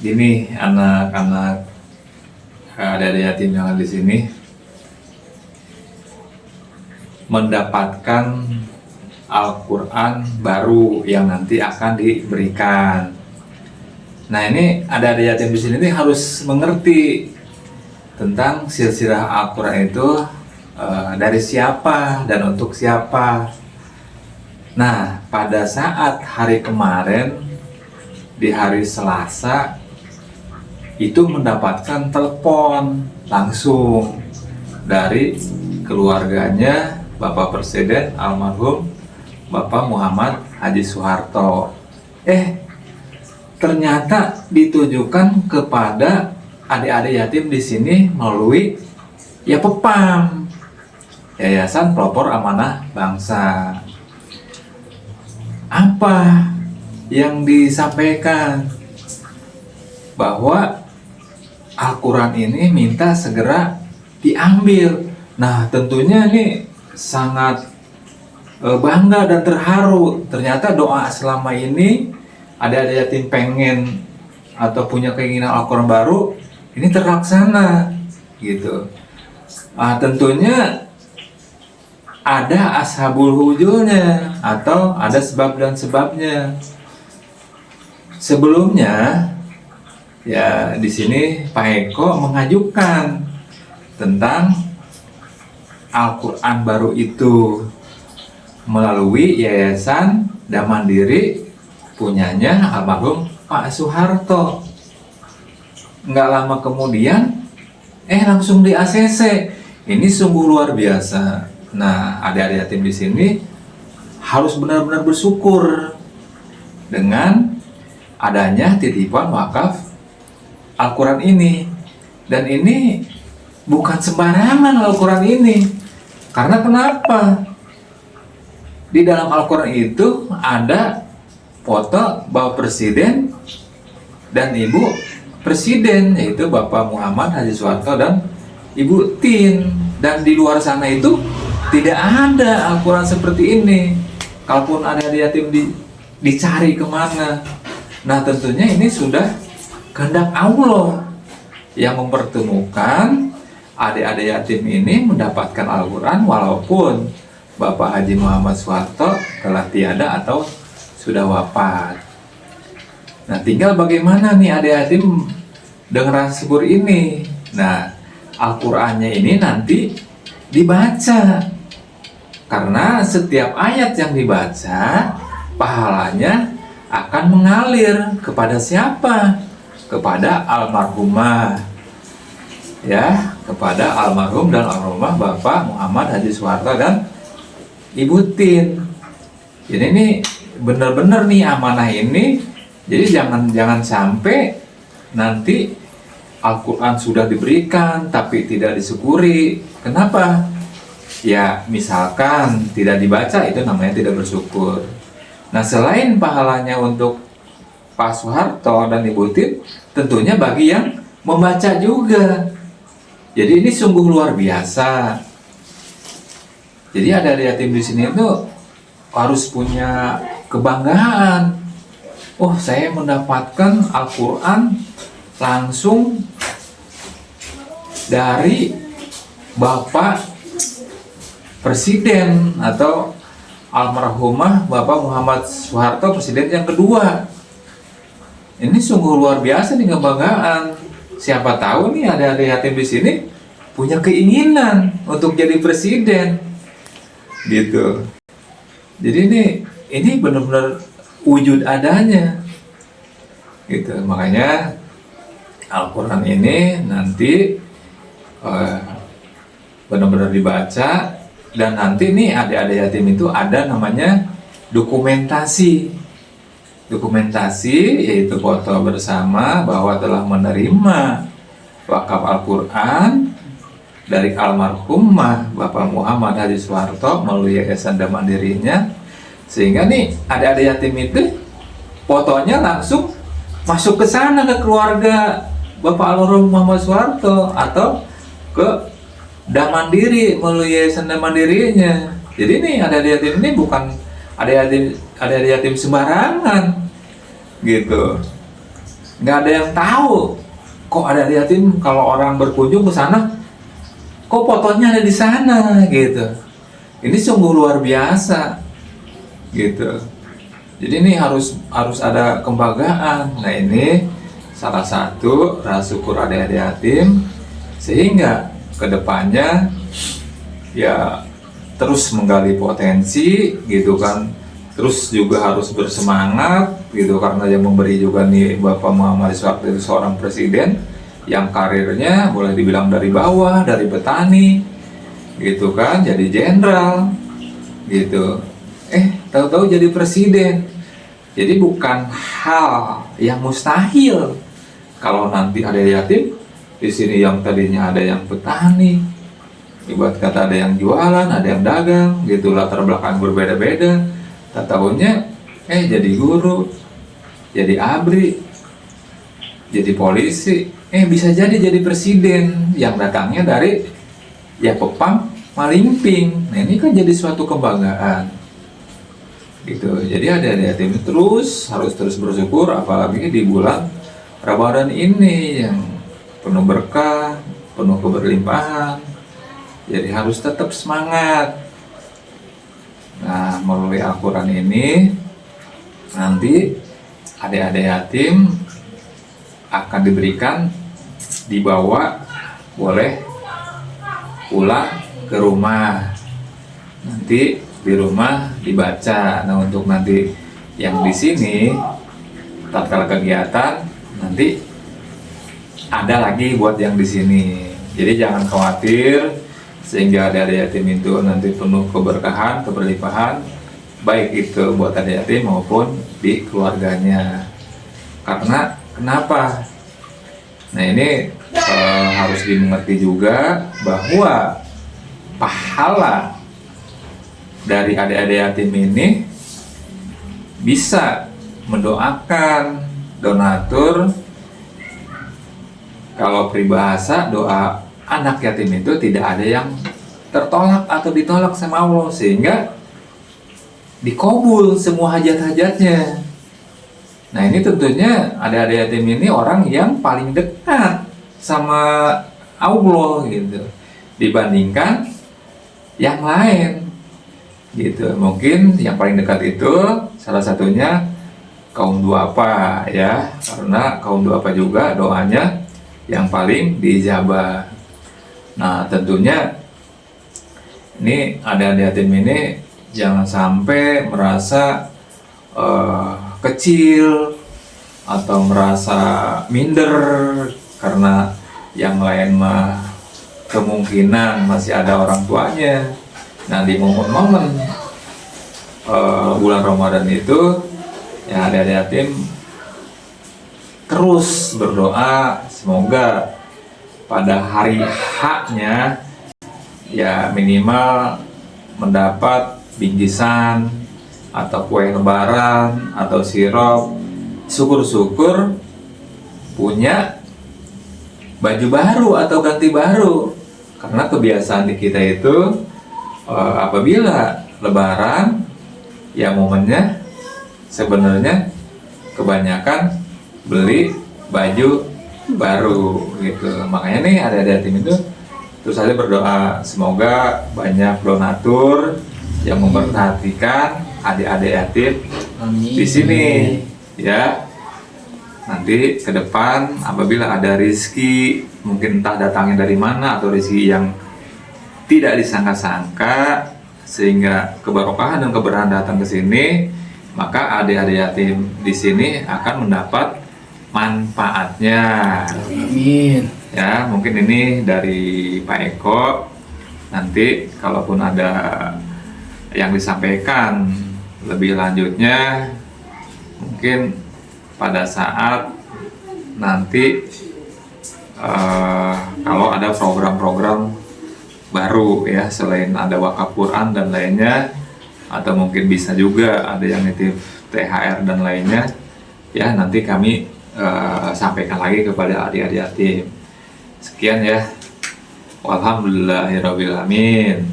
Gini anak-anak adik-adik yatim yang ada di sini mendapatkan Al-Quran baru yang nanti akan diberikan. Nah ini adik-adik yatim di sini nih harus mengerti tentang silsilah Al-Quran itu dari siapa dan untuk siapa. Nah pada saat hari kemarin di hari Selasa itu mendapatkan telepon langsung dari keluarganya Bapak Presiden almarhum Bapak Muhammad Haji Soeharto. Ternyata ditujukan kepada adik-adik yatim di sini melalui YAPEPAM, Yayasan Pelopor Amanah Bangsa. Apa yang disampaikan? Bahwa Al-Quran ini minta segera diambil. Nah tentunya ini sangat bangga dan terharu. Ternyata doa selama ini ada yatim pengen atau punya keinginan Al-Quran baru ini terlaksana gitu. Tentunya ada ashabul hujulnya atau ada sebab dan sebabnya. Sebelumnya ya di sini Pak Eko mengajukan tentang Al-Quran baru itu melalui Yayasan Mandiri punyanya almarhum Pak Soeharto. Nggak lama kemudian langsung di ACC. Ini sungguh luar biasa. Nah adik-adik yatim di sini harus benar-benar bersyukur dengan adanya titipan wakaf Al-Quran ini. Dan ini bukan sembarangan Al-Quran ini. Karena kenapa? Di dalam Al-Quran itu ada foto Bapak Presiden dan Ibu Presiden, yaitu Bapak Muhammad Haji Soeharto dan Ibu Tin. Dan di luar sana itu tidak ada Al-Quran seperti ini. Kalaupun ada di yatim dicari kemana. Nah tentunya ini sudah kehendak Allah yang mempertemukan adik-adik yatim ini mendapatkan Al-Quran walaupun Bapak Haji Muhammad Soeharto telah tiada atau sudah wafat. Nah tinggal bagaimana nih adik yatim dengan rasa syukur ini. Nah Al-Qurannya ini nanti dibaca, karena setiap ayat yang dibaca pahalanya akan mengalir kepada siapa? Kepada almarhumah, ya, kepada almarhum dan almarhumah Bapak Muhammad Haji Soeharto dan Ibu Tin. Jadi ini benar-benar nih amanah ini. Jadi jangan sampai nanti Al-Quran sudah diberikan tapi tidak disyukuri. Kenapa? Ya misalkan tidak dibaca, itu namanya tidak bersyukur. Nah selain pahalanya untuk Pak Soeharto dan Ibu Tin, tentunya bagi yang membaca juga. Jadi ini sungguh luar biasa. Jadi ada yatim di sini itu harus punya kebanggaan. Oh saya mendapatkan Al-Quran langsung dari Bapak Presiden atau almarhumah Bapak Muhammad Soeharto, Presiden yang kedua. Ini sungguh luar biasa nih kebanggaan. Siapa tahu nih ada yatim di sini punya keinginan untuk jadi presiden, gitu. Jadi ini benar-benar wujud adanya, gitu. Makanya Al-Quran ini nanti benar-benar dibaca, dan nanti nih adik-adik yatim itu ada namanya dokumentasi, yaitu foto bersama bahwa telah menerima wakaf Al-Quran dari almarhumah Bapak Muhammad Haji Soeharto melalui Yayasan Mandirinya. Sehingga nih adik-adik yatim itu fotonya langsung masuk ke sana, ke keluarga Bapak almarhum Muhammad Soeharto atau ke Mandiri melalui Yayasan Mandirinya. Jadi nih adik-adik yatim ini bukan adik-adik yatim sembarangan, gitu. nggak ada yang tahu kok ada adik yatim. Kalau orang berkunjung ke sana, kok fotonya ada di sana gitu. Ini sungguh luar biasa gitu. Jadi ini harus ada kebanggaan. Nah, ini salah satu rasa syukur adik-adik yatim, sehingga kedepannya ya terus menggali potensi gitu kan, terus juga harus bersemangat gitu, karena yang memberi juga nih Bapak Muhammad Soeharto itu seorang presiden yang karirnya boleh dibilang dari bawah, dari petani gitu kan, jadi jenderal gitu, tahu-tahu jadi presiden. Jadi bukan hal yang mustahil kalau nanti ada yatim di sini yang tadinya ada yang petani, ibarat kata ada yang jualan, ada yang dagang gitu, latar belakang berbeda-beda, tak tahunya jadi guru, jadi abri, jadi polisi, bisa jadi presiden yang datangnya dari ya Pepang Malimping. Nah, ini kan jadi suatu kebanggaan gitu. Jadi adik-adik yatim harus terus bersyukur, apalagi di bulan Ramadan ini yang penuh berkah, penuh keberlimpahan. Jadi harus tetap semangat. Nah, melalui Al-Quran ini nanti adik-adik yatim akan diberikan, dibawa, boleh pulang ke rumah. Nanti di rumah dibaca. Nah, untuk nanti yang di sini tatkala kegiatan nanti ada lagi buat yang di sini. Jadi jangan khawatir, sehingga adik-adik yatim itu nanti penuh keberkahan, keberlimpahan, baik itu buat adik yatim maupun di keluarganya. Karena kenapa? Nah, ini harus dimengerti juga bahwa pahala dari adik-adik yatim ini bisa mendoakan donatur. Kalau peribahasa doa anak yatim itu tidak ada yang tertolak atau ditolak sama Allah, sehingga dikabul semua hajat-hajatnya. Nah, ini tentunya adik-adik yatim ini orang yang paling dekat sama Allah gitu, dibandingkan yang lain gitu. Mungkin yang paling dekat itu salah satunya kaum duafa ya, karena kaum duafa juga doanya yang paling diijabah. Nah, tentunya ini adik-adik yatim ini jangan sampai merasa kecil atau merasa minder karena yang lain mah kemungkinan masih ada orang tuanya. Nah, di momen-momen bulan Ramadan itu ya adik-adik yatim terus berdoa semoga pada hari haknya ya minimal mendapat bingkisan atau kue lebaran atau sirup, syukur-syukur punya baju baru atau ganti baru. Karena kebiasaan di kita itu apabila lebaran ya momennya sebenarnya kebanyakan beli baju baru gitu. Makanya nih adik-adik yatim itu terus saja berdoa semoga banyak donatur yang memperhatikan adik-adik yatim di sini ya. Nanti ke depan apabila ada rezeki, mungkin entah datangnya dari mana atau rezeki yang tidak disangka-sangka sehingga keberkahan dan keberkahan datang ke sini, maka adik-adik yatim di sini akan mendapat manfaatnya. Amin. Ya, mungkin ini dari Pak Eko. Nanti kalaupun ada yang disampaikan lebih lanjutnya, mungkin pada saat nanti kalau ada program-program baru ya, selain ada wakaf Quran dan lainnya, atau mungkin bisa juga ada yang nitip THR dan lainnya ya, nanti kami sampaikan lagi kepada adik-adik yatim. Sekian ya, walhamdulillahirabbil alamin.